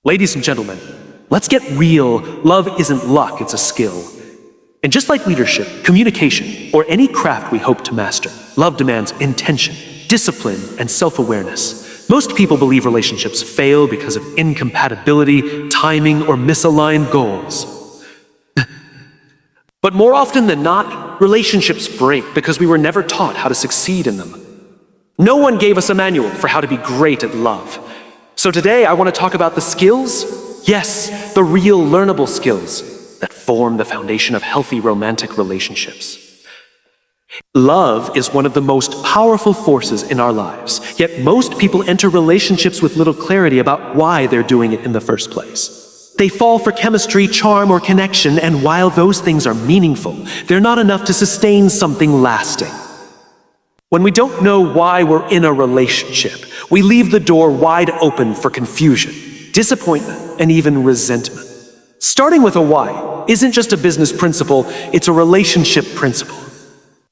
Ladies and gentlemen, let's get real. Love isn't luck, it's a skill. And just like leadership, communication, or any craft we hope to master, love demands intention, discipline, and self-awareness. Most people believe relationships fail because of incompatibility, timing, or misaligned goals. But more often than not, relationships break because we were never taught how to succeed in them. No one gave us a manual for how to be great at love. So today I want to talk about the skills, yes, the real learnable skills that form the foundation of healthy romantic relationships. Love is one of the most powerful forces in our lives, yet most people enter relationships with little clarity about why they're doing it in the first place. They fall for chemistry, charm, or connection, and while those things are meaningful, they're not enough to sustain something lasting. When we don't know why we're in a relationship, we leave the door wide open for confusion, disappointment, and even resentment. Starting with a why isn't just a business principle, it's a relationship principle.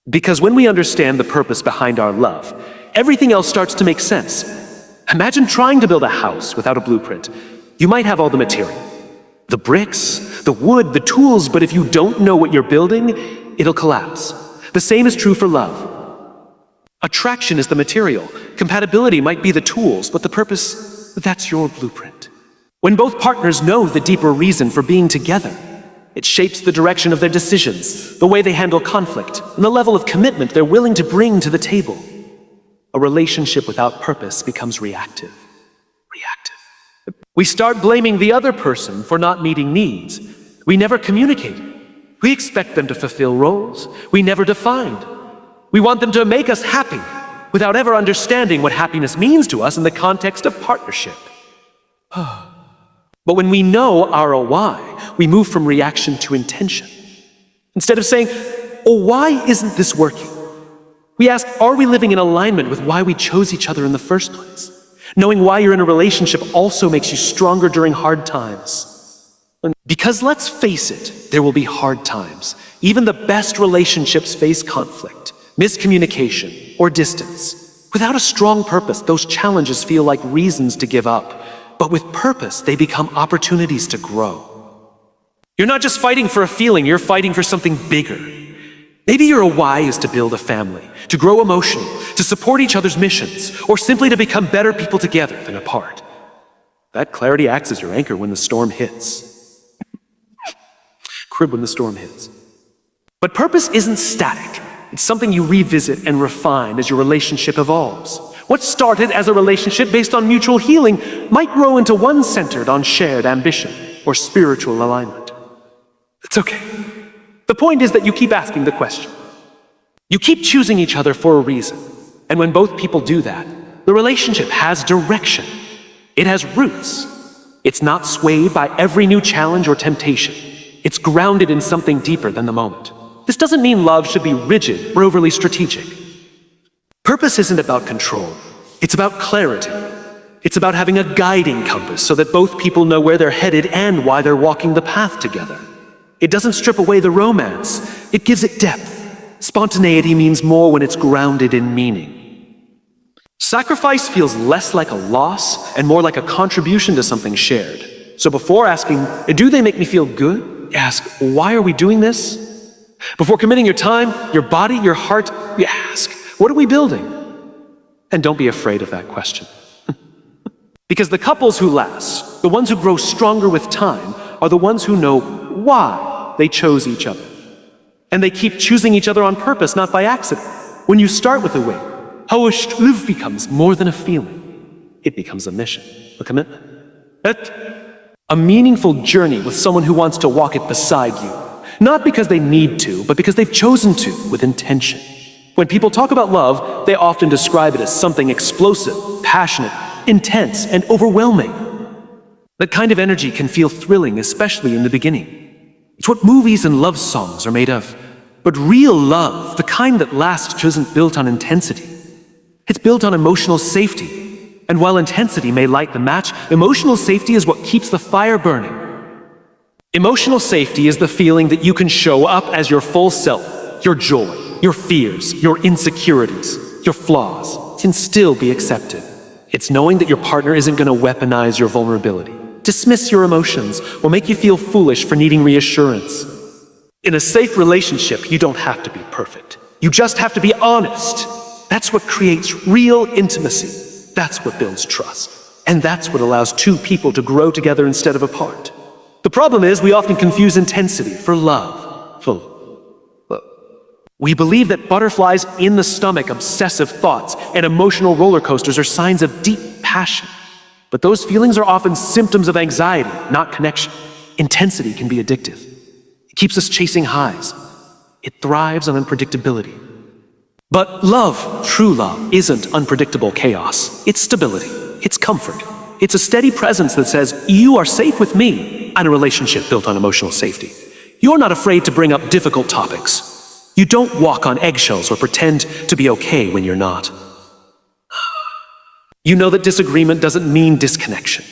Because when we understand the purpose behind our love, everything else starts to make sense. Imagine trying to build a house without a blueprint. You might have all the material, the bricks, the wood, the tools, but if you don't know what you're building, it'll collapse. The same is true for love. Attraction is the material. Compatibility might be the tools, but the purpose, that's your blueprint. When both partners know the deeper reason for being together, it shapes the direction of their decisions, the way they handle conflict, and the level of commitment they're willing to bring to the table. A relationship without purpose becomes reactive. We start blaming the other person for not meeting needs. We never communicate. We expect them to fulfill roles we never defined. We want them to make us happy without ever understanding what happiness means to us in the context of partnership. But when we know our why, we move from reaction to intention. Instead of saying, "Oh, why isn't this working?" we ask, are we living in alignment with why we chose each other in the first place? Knowing why you're in a relationship also makes you stronger during hard times. Because let's face it, there will be hard times. Even the best relationships face conflict, miscommunication, or distance. Without a strong purpose, those challenges feel like reasons to give up. But with purpose, they become opportunities to grow. You're not just fighting for a feeling, you're fighting for something bigger. Maybe your why is to build a family, to grow emotionally, to support each other's missions, or simply to become better people together than apart. That clarity acts as your anchor when the storm hits. Crib when the storm hits. But purpose isn't static. It's something you revisit and refine as your relationship evolves. What started as a relationship based on mutual healing might grow into one centered on shared ambition or spiritual alignment. It's okay. The point is that you keep asking the question. You keep choosing each other for a reason. And when both people do that, the relationship has direction. It has roots. It's not swayed by every new challenge or temptation. It's grounded in something deeper than the moment. This doesn't mean love should be rigid or overly strategic. Purpose isn't about control. It's about clarity. It's about having a guiding compass so that both people know where they're headed and why they're walking the path together. It doesn't strip away the romance. It gives it depth. Spontaneity means more when it's grounded in meaning. Sacrifice feels less like a loss and more like a contribution to something shared. So before asking, do they make me feel good? Ask, why are we doing this? Before committing your time, your body, your heart, you ask, what are we building? And don't be afraid of that question. Because the couples who last, the ones who grow stronger with time, are the ones who know why they chose each other. And they keep choosing each other on purpose, not by accident. When you start with a win, love becomes more than a feeling. It becomes a mission, a commitment. A meaningful journey with someone who wants to walk it beside you. Not because they need to, but because they've chosen to with intention. When people talk about love, they often describe it as something explosive, passionate, intense, and overwhelming. That kind of energy can feel thrilling, especially in the beginning. It's what movies and love songs are made of. But real love, the kind that lasts, isn't built on intensity. It's built on emotional safety. And while intensity may light the match, emotional safety is what keeps the fire burning. Emotional safety is the feeling that you can show up as your full self, your joy, your fears, your insecurities, your flaws, can still be accepted. It's knowing that your partner isn't going to weaponize your vulnerability. dismiss your emotions, or make you feel foolish for needing reassurance. In a safe relationship, you don't have to be perfect. You just have to be honest. That's what creates real intimacy. That's what builds trust. And that's what allows two people to grow together instead of apart. The problem is we often confuse intensity for love. We believe that butterflies in the stomach, obsessive thoughts, and emotional roller coasters are signs of deep passion. But those feelings are often symptoms of anxiety, not connection. Intensity can be addictive. It keeps us chasing highs. It thrives on unpredictability. But love, true love, isn't unpredictable chaos. It's stability. It's comfort. It's a steady presence that says, you are safe with me, and a relationship built on emotional safety. You're not afraid to bring up difficult topics. You don't walk on eggshells or pretend to be okay when you're not. You know that disagreement doesn't mean disconnection.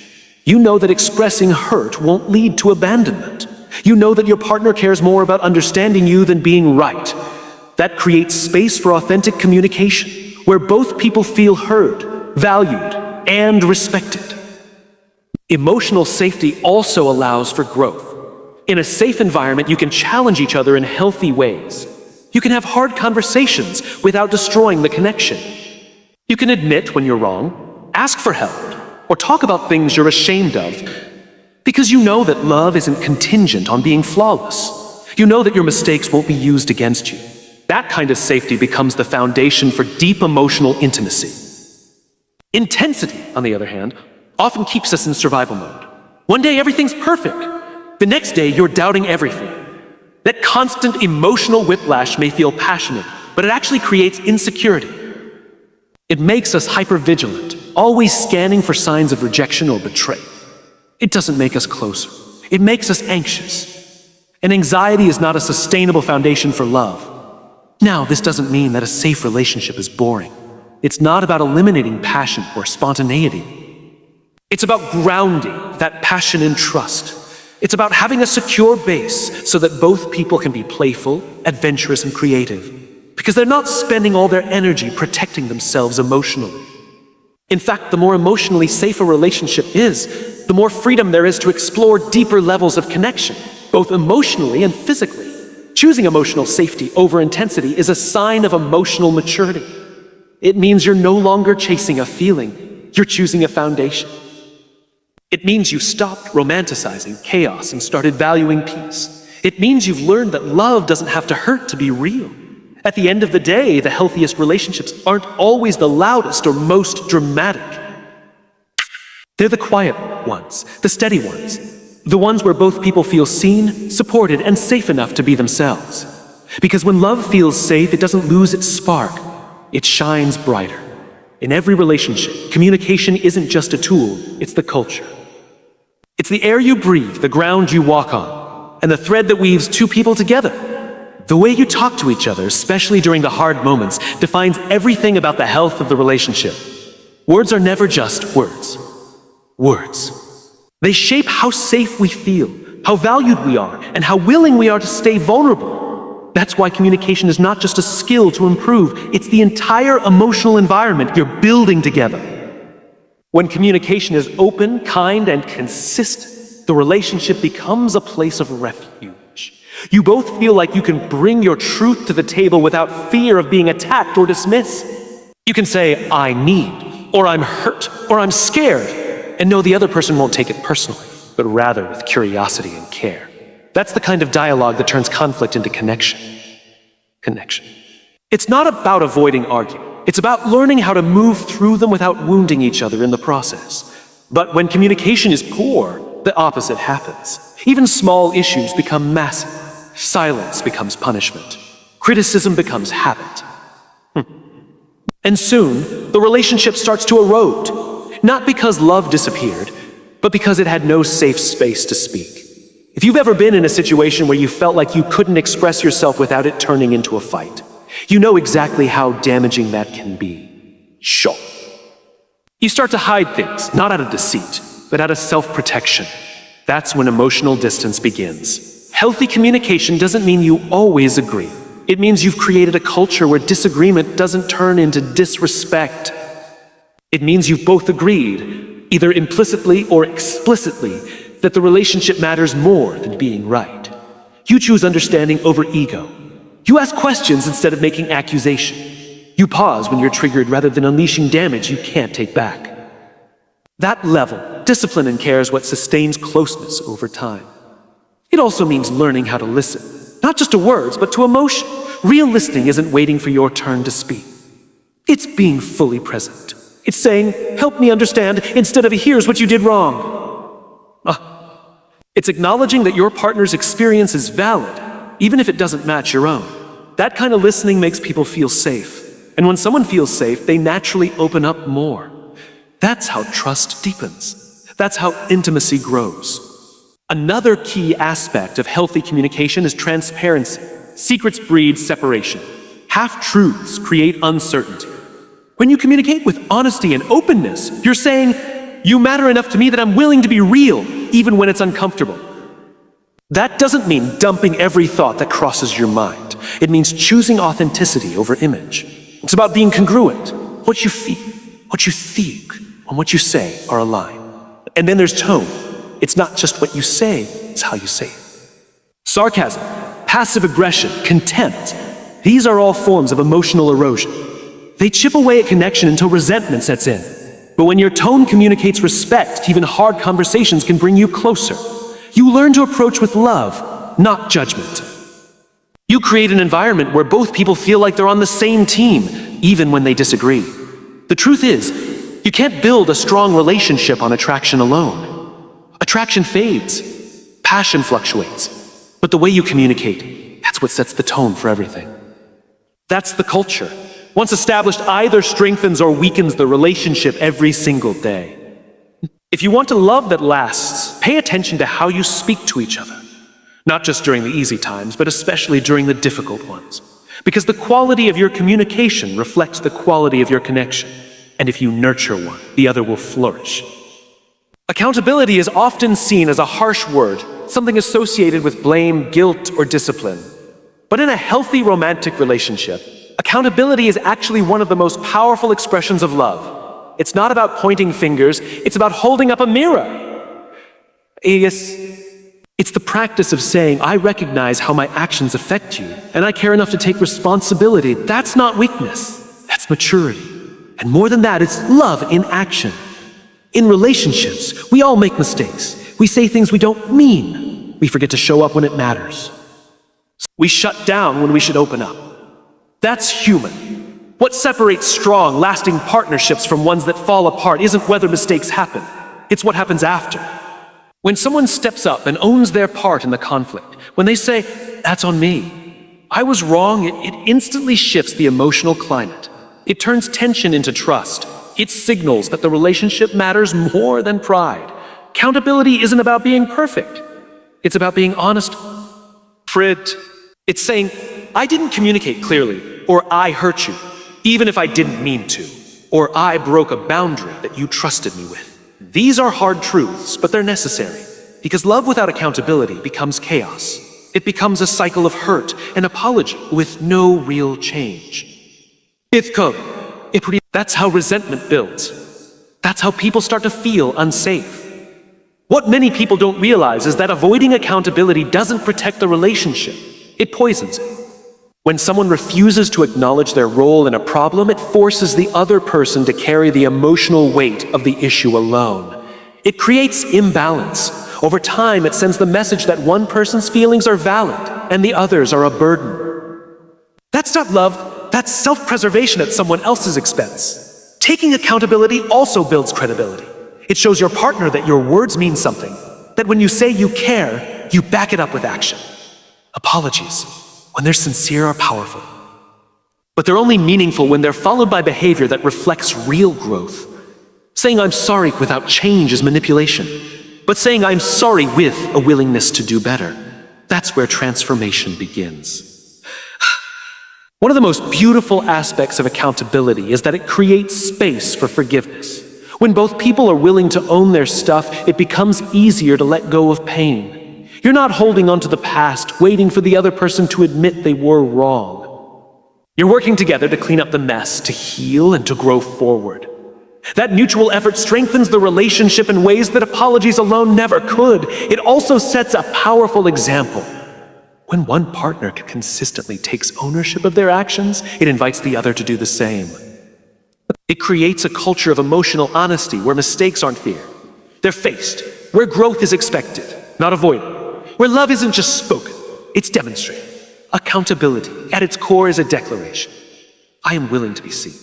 You know that expressing hurt won't lead to abandonment. You know that your partner cares more about understanding you than being right. That creates space for authentic communication, where both people feel heard, valued, and respected. Emotional safety also allows for growth. In a safe environment, you can challenge each other in healthy ways. You can have hard conversations without destroying the connection. You can admit when you're wrong, ask for help, or talk about things you're ashamed of, because you know that love isn't contingent on being flawless. You know that your mistakes won't be used against you. That kind of safety becomes the foundation for deep emotional intimacy. Intensity, on the other hand, often keeps us in survival mode. One day everything's perfect. The next day you're doubting everything. That constant emotional whiplash may feel passionate, but it actually creates insecurity. It makes us hypervigilant, always scanning for signs of rejection or betrayal. It doesn't make us closer. It makes us anxious. And anxiety is not a sustainable foundation for love. Now, this doesn't mean that a safe relationship is boring. It's not about eliminating passion or spontaneity. It's about grounding that passion in trust. It's about having a secure base so that both people can be playful, adventurous, and creative, because they're not spending all their energy protecting themselves emotionally. In fact, the more emotionally safe a relationship is, the more freedom there is to explore deeper levels of connection, both emotionally and physically. Choosing emotional safety over intensity is a sign of emotional maturity. It means you're no longer chasing a feeling, you're choosing a foundation. It means you stopped romanticizing chaos and started valuing peace. It means you've learned that love doesn't have to hurt to be real. At the end of the day, the healthiest relationships aren't always the loudest or most dramatic. They're the quiet ones, the steady ones, the ones where both people feel seen, supported, and safe enough to be themselves. Because when love feels safe, it doesn't lose its spark. It shines brighter. In every relationship, communication isn't just a tool, it's the culture. It's the air you breathe, the ground you walk on, and the thread that weaves two people together. The way you talk to each other, especially during the hard moments, defines everything about the health of the relationship. Words are never just words. Words. They shape how safe we feel, how valued we are, and how willing we are to stay vulnerable. That's why communication is not just a skill to improve, it's the entire emotional environment you're building together. When communication is open, kind, and consistent, the relationship becomes a place of refuge. You both feel like you can bring your truth to the table without fear of being attacked or dismissed. You can say, I need, or I'm hurt, or I'm scared, and know the other person won't take it personally, but rather with curiosity and care. That's the kind of dialogue that turns conflict into connection. Connection. It's not about avoiding argument. It's about learning how to move through them without wounding each other in the process. But when communication is poor, the opposite happens. Even small issues become massive. Silence becomes punishment. Criticism becomes habit. And soon, the relationship starts to erode. Not because love disappeared, but because it had no safe space to speak. If you've ever been in a situation where you felt like you couldn't express yourself without it turning into a fight, you know exactly how damaging that can be. Sure. You start to hide things, not out of deceit, but out of self-protection. That's when emotional distance begins. Healthy communication doesn't mean you always agree. It means you've created a culture where disagreement doesn't turn into disrespect. It means you've both agreed, either implicitly or explicitly, that the relationship matters more than being right. You choose understanding over ego. You ask questions instead of making accusation. You pause when you're triggered rather than unleashing damage you can't take back. That level, discipline and care, is what sustains closeness over time. It also means learning how to listen, not just to words, but to emotion. Real listening isn't waiting for your turn to speak. It's being fully present. It's saying, help me understand, instead of here's what you did wrong. It's acknowledging that your partner's experience is valid, even if it doesn't match your own. That kind of listening makes people feel safe. And when someone feels safe, they naturally open up more. That's how trust deepens. That's how intimacy grows. Another key aspect of healthy communication is transparency. Secrets breed separation. Half-truths create uncertainty. When you communicate with honesty and openness, you're saying, you matter enough to me that I'm willing to be real, even when it's uncomfortable. That doesn't mean dumping every thought that crosses your mind. It means choosing authenticity over image. It's about being congruent. What you feel, what you think, and what you say are aligned. And then there's tone. It's not just what you say, it's how you say it. Sarcasm, passive aggression, contempt, these are all forms of emotional erosion. They chip away at connection until resentment sets in. But when your tone communicates respect, even hard conversations can bring you closer. You learn to approach with love, not judgment. You create an environment where both people feel like they're on the same team, even when they disagree. The truth is, you can't build a strong relationship on attraction alone. Attraction fades, passion fluctuates, but the way you communicate, that's what sets the tone for everything. That's the culture. Once established, either strengthens or weakens the relationship every single day. If you want a love that lasts, pay attention to how you speak to each other. Not just during the easy times, but especially during the difficult ones. Because the quality of your communication reflects the quality of your connection. And if you nurture one, the other will flourish. Accountability is often seen as a harsh word, something associated with blame, guilt, or discipline. But in a healthy romantic relationship, accountability is actually one of the most powerful expressions of love. It's not about pointing fingers, it's about holding up a mirror. It's the practice of saying, I recognize how my actions affect you, and I care enough to take responsibility. That's not weakness, that's maturity. And more than that, it's love in action. In relationships, we all make mistakes. We say things we don't mean. We forget to show up when it matters. We shut down when we should open up. That's human. What separates strong, lasting partnerships from ones that fall apart isn't whether mistakes happen. It's what happens after. When someone steps up and owns their part in the conflict, when they say, that's on me, I was wrong, it instantly shifts the emotional climate. It turns tension into trust. It signals that the relationship matters more than pride. Accountability isn't about being perfect. It's about being honest. It's saying, I didn't communicate clearly, or I hurt you, even if I didn't mean to, or I broke a boundary that you trusted me with. These are hard truths, but they're necessary, because love without accountability becomes chaos. It becomes a cycle of hurt and apology with no real change. That's how resentment builds. That's how people start to feel unsafe. What many people don't realize is that avoiding accountability doesn't protect the relationship. It poisons it. When someone refuses to acknowledge their role in a problem, it forces the other person to carry the emotional weight of the issue alone. It creates imbalance. Over time, it sends the message that one person's feelings are valid and the others are a burden. That's not love. That's self-preservation at someone else's expense. Taking accountability also builds credibility. It shows your partner that your words mean something, that when you say you care, you back it up with action. Apologies, when they're sincere, are powerful. But they're only meaningful when they're followed by behavior that reflects real growth. Saying I'm sorry without change is manipulation. But saying I'm sorry with a willingness to do better, that's where transformation begins. One of the most beautiful aspects of accountability is that it creates space for forgiveness. When both people are willing to own their stuff, it becomes easier to let go of pain. You're not holding on to the past, waiting for the other person to admit they were wrong. You're working together to clean up the mess, to heal, and to grow forward. That mutual effort strengthens the relationship in ways that apologies alone never could. It also sets a powerful example. When one partner consistently takes ownership of their actions, it invites the other to do the same. It creates a culture of emotional honesty where mistakes aren't feared. They're faced, where growth is expected, not avoided, where love isn't just spoken, it's demonstrated. Accountability, at its core, is a declaration. I am willing to be seen.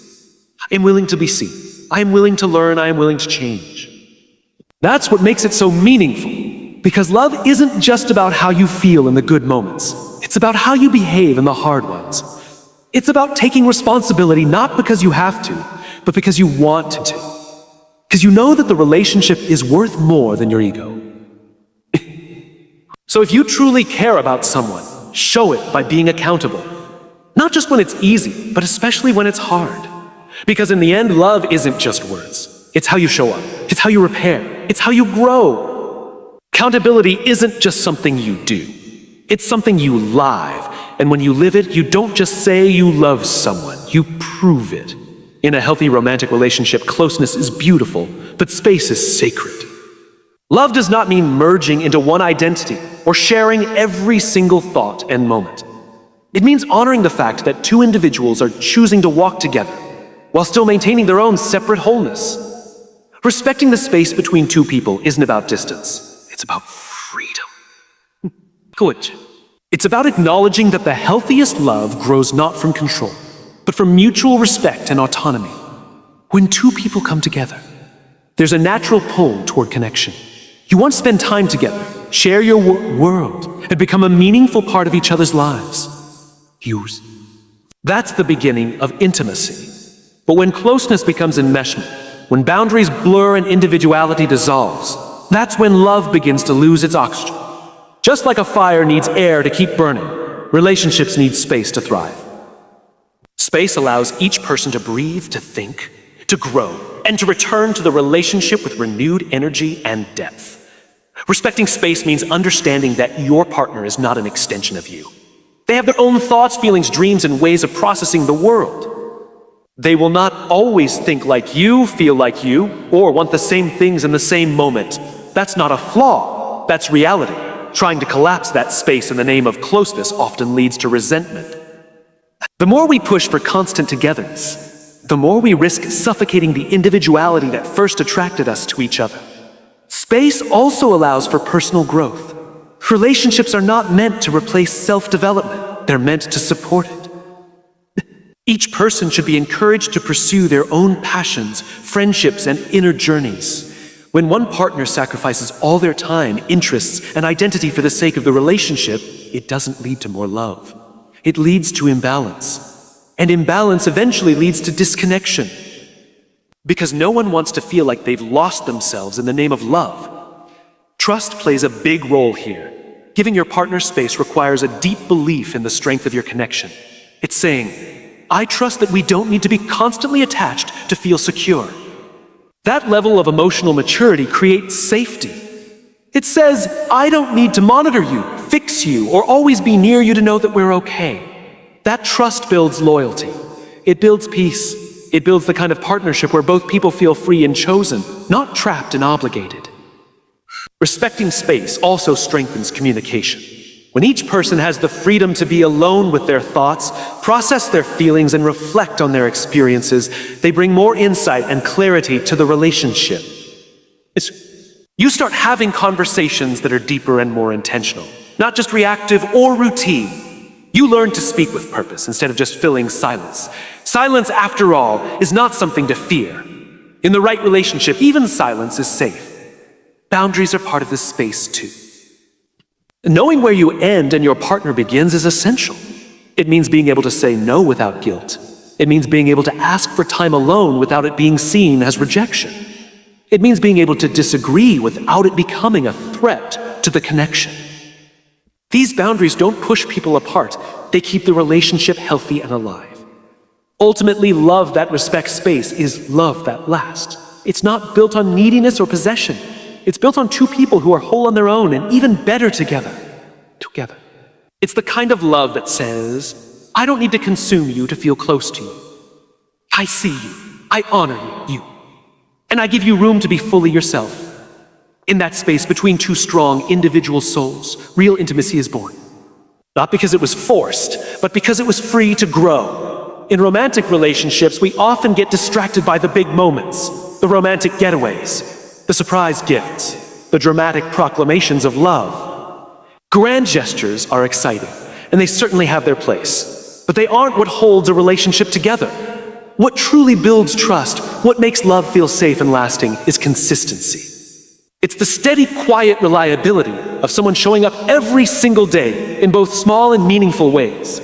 I am willing to be seen. I am willing to learn. I am willing to change. That's what makes it so meaningful, because love isn't just about how you feel in the good moments. It's about how you behave in the hard ones. It's about taking responsibility not because you have to, but because you want to. Because you know that the relationship is worth more than your ego. So if you truly care about someone, show it by being accountable. Not just when it's easy, but especially when it's hard. Because in the end, love isn't just words. It's how you show up. It's how you repair. It's how you grow. Accountability isn't just something you do. It's something you live. And when you live it, you don't just say you love someone. You prove it. In a healthy romantic relationship, closeness is beautiful, but space is sacred. Love does not mean merging into one identity or sharing every single thought and moment. It means honoring the fact that two individuals are choosing to walk together while still maintaining their own separate wholeness. Respecting the space between two people isn't about distance. It's about freedom. Good. It's about acknowledging that the healthiest love grows not from control, but from mutual respect and autonomy. When two people come together, there's a natural pull toward connection. You want to spend time together, share your world, and become a meaningful part of each other's lives. That's the beginning of intimacy. But when closeness becomes enmeshment, when boundaries blur and individuality dissolves, that's when love begins to lose its oxygen. Just like a fire needs air to keep burning, relationships need space to thrive. Space allows each person to breathe, to think, to grow, and to return to the relationship with renewed energy and depth. Respecting space means understanding that your partner is not an extension of you. They have their own thoughts, feelings, dreams, and ways of processing the world. They will not always think like you, feel like you, or want the same things in the same moment. That's not a flaw, that's reality. Trying to collapse that space in the name of closeness often leads to resentment. The more we push for constant togetherness, the more we risk suffocating the individuality that first attracted us to each other. Space also allows for personal growth. Relationships are not meant to replace self-development. They're meant to support it. Each person should be encouraged to pursue their own passions, friendships, and inner journeys. When one partner sacrifices all their time, interests, and identity for the sake of the relationship, it doesn't lead to more love. It leads to imbalance. And imbalance eventually leads to disconnection. Because no one wants to feel like they've lost themselves in the name of love. Trust plays a big role here. Giving your partner space requires a deep belief in the strength of your connection. It's saying, I trust that we don't need to be constantly attached to feel secure. That level of emotional maturity creates safety. It says, I don't need to monitor you, fix you, or always be near you to know that we're okay. That trust builds loyalty. It builds peace. It builds the kind of partnership where both people feel free and chosen, not trapped and obligated. Respecting space also strengthens communication. When each person has the freedom to be alone with their thoughts, process their feelings, and reflect on their experiences, they bring more insight and clarity to the relationship. You start having conversations that are deeper and more intentional, not just reactive or routine. You learn to speak with purpose instead of just filling silence. Silence, after all, is not something to fear. In the right relationship, even silence is safe. Boundaries are part of this space too. Knowing where you end and your partner begins is essential. It means being able to say no without guilt. It means being able to ask for time alone without it being seen as rejection. It means being able to disagree without it becoming a threat to the connection. These boundaries don't push people apart. They keep the relationship healthy and alive. Ultimately, love that respects space is love that lasts. It's not built on neediness or possession. It's built on two people who are whole on their own and even better together. It's the kind of love that says, I don't need to consume you to feel close to you. I see you. I honor you. And I give you room to be fully yourself. In that space between two strong individual souls, real intimacy is born. Not because it was forced, but because it was free to grow. In romantic relationships, we often get distracted by the big moments, the romantic getaways, the surprise gifts, the dramatic proclamations of love. Grand gestures are exciting, and they certainly have their place, but they aren't what holds a relationship together. What truly builds trust, what makes love feel safe and lasting, is consistency. It's the steady, quiet reliability of someone showing up every single day in both small and meaningful ways.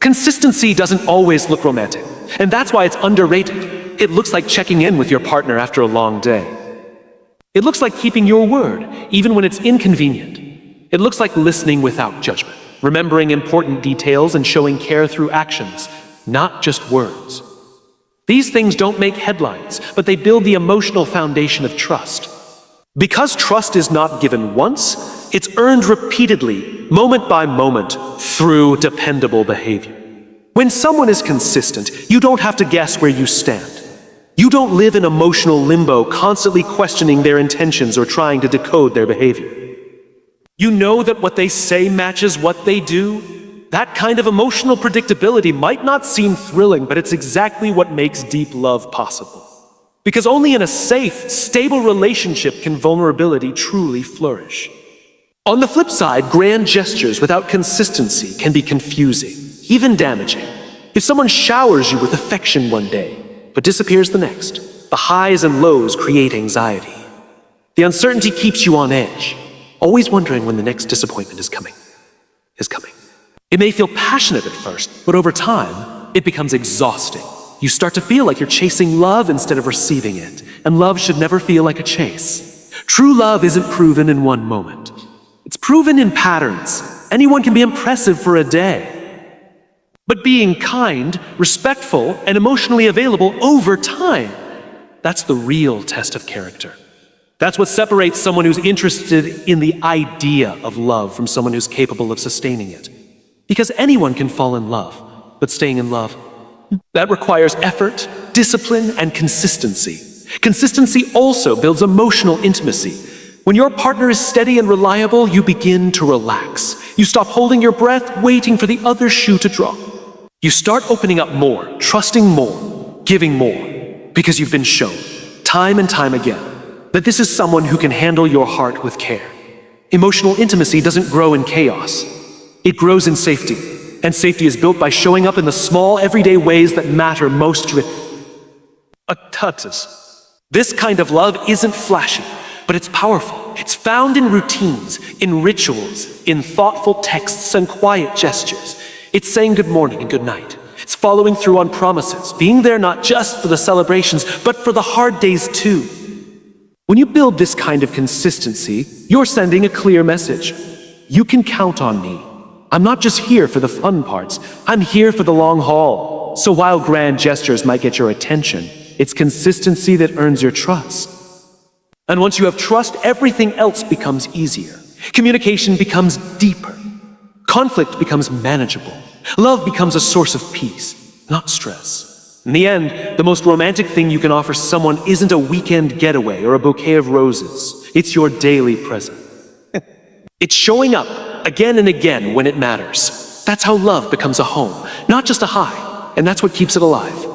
Consistency doesn't always look romantic, and that's why it's underrated. It looks like checking in with your partner after a long day. It looks like keeping your word, even when it's inconvenient. It looks like listening without judgment, remembering important details and showing care through actions, not just words. These things don't make headlines, but they build the emotional foundation of trust. Because trust is not given once, it's earned repeatedly, moment by moment, through dependable behavior. When someone is consistent, you don't have to guess where you stand. You don't live in emotional limbo, constantly questioning their intentions or trying to decode their behavior. You know that what they say matches what they do. That kind of emotional predictability might not seem thrilling, but it's exactly what makes deep love possible. Because only in a safe, stable relationship can vulnerability truly flourish. On the flip side, grand gestures without consistency can be confusing, even damaging. If someone showers you with affection one day, but disappears the next, the highs and lows create anxiety. The uncertainty keeps you on edge, always wondering when the next disappointment is coming. It may feel passionate at first, but over time, it becomes exhausting. You start to feel like you're chasing love instead of receiving it, and love should never feel like a chase. True love isn't proven in one moment. It's proven in patterns. Anyone can be impressive for a day. But being kind, respectful, and emotionally available over time, that's the real test of character. That's what separates someone who's interested in the idea of love from someone who's capable of sustaining it. Because anyone can fall in love, but staying in love, that requires effort, discipline, and consistency. Consistency also builds emotional intimacy. When your partner is steady and reliable, you begin to relax. You stop holding your breath, waiting for the other shoe to drop. You start opening up more, trusting more, giving more, because you've been shown, time and time again, that this is someone who can handle your heart with care. Emotional intimacy doesn't grow in chaos. It grows in safety. And safety is built by showing up in the small, everyday ways that matter most to it. This kind of love isn't flashy, but it's powerful. It's found in routines, in rituals, in thoughtful texts and quiet gestures. It's saying good morning and good night. It's following through on promises, being there not just for the celebrations, but for the hard days too. When you build this kind of consistency, you're sending a clear message. You can count on me. I'm not just here for the fun parts, I'm here for the long haul. So while grand gestures might get your attention, it's consistency that earns your trust. And once you have trust, everything else becomes easier. Communication becomes deeper. Conflict becomes manageable. Love becomes a source of peace, not stress. In the end, the most romantic thing you can offer someone isn't a weekend getaway or a bouquet of roses. It's your daily present. It's showing up again and again when it matters. That's how love becomes a home, not just a high, and that's what keeps it alive.